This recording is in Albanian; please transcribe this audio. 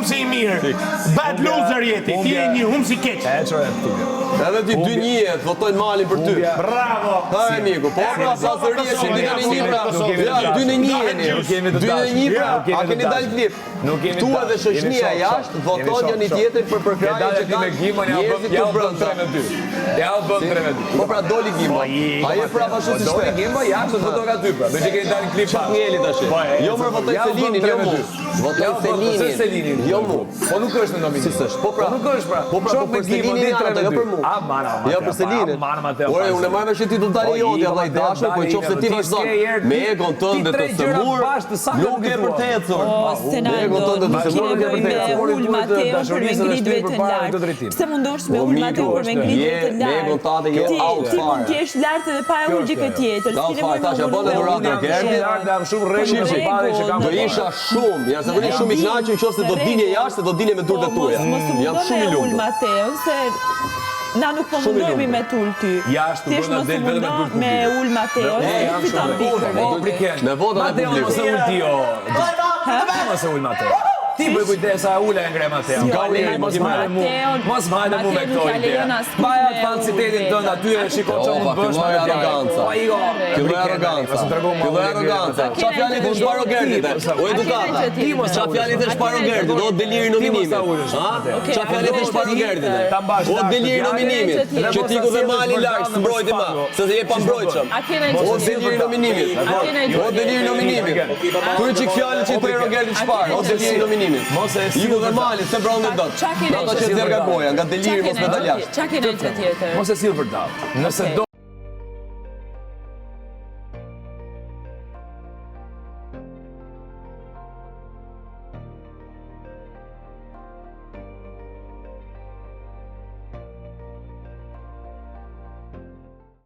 humsi i mirë. Bad loser jeti, ti je një humsi keq. Edhe ti 2-1 votojnë Malin për ty. Bravo. Ha miku, po pra sa sëria që 2-1 pra. Ja, 2-1. 2-1 pra. A keni dalë klip? Tu edhe shoqënia jashtë voton njëri tjetrin për përkrahje që kanë njerëzit të brenda. Ja u bën 3-2. Po pra doli Gimba. Ai e pra ashtu si Doli Gimba jashtë voton nga ty pra. Me që keni dalë klip pa. Ngeli tash. Jo më votoj Selinin, jo mu. Votoj Selinin. Jo mu. Po nuk është në nominim. Si s'është? Po pra. Nuk është pra. Po pra për Selinin janë, jo për mua. A mana. Jo për Selinin. Ore, unë marr me ti totali joti, vllai dashur, po nëse ti vazhdon me egon tënde të sëmur, nuk e për të ecur. Me egon tënde të sëmur nuk e për të ecur. Ul Mateo për me ngritje të lartë. Pse mundosh me Ul Mateo për me ngritje të lartë? Me egon tate je out Ti mund fare. të jesh lart edhe pa e ulë këtë tjetër. Out fare, tash apo në dhuratë Gerdi. Jam shumë rregull se pare që kam. Do isha shumë, jashtëzakonisht shumë i kënaqur nëse do dilje jashtë, do dilje me durët e tuaja. Jam shumë i Ul lumtur. Mateo se na nuk po mundohemi me tul ty. Jashtë do të del vetëm me dur me Ul Mateo. Fiton pikë. Me vota e Mateo mos e ul ti o. Mos e ul Mateo. Ti bëj kujdes a ula e ngre Mateo. Mos vajte mu me këto ide. Baja falsitetin tënd aty e shikon çfarë mund bësh me arroganca. Filloi arroganca. Filloi arroganca. Çfarë fjalë të shparo Gerdit? O edukata. Çfarë fjalë të shparo Gerdit? Do deliri nominimit. Ha? Çfarë fjalë të shparo Gerdit? O deliri nominimit. Që ti ku dhe mali lart mbrojti më. Se je pa mbrojtshëm. O deliri nominimit. O deliri nominimit. Kur çik fjalë që të Gerdit shpar. O deliri nominimit. Mos e Iku dhe mali, se brondë dot. Ata që zerga goja, nga deliri mos me dal jashtë. Çka keni tjetër? Mos e sill për dallë. Nëse do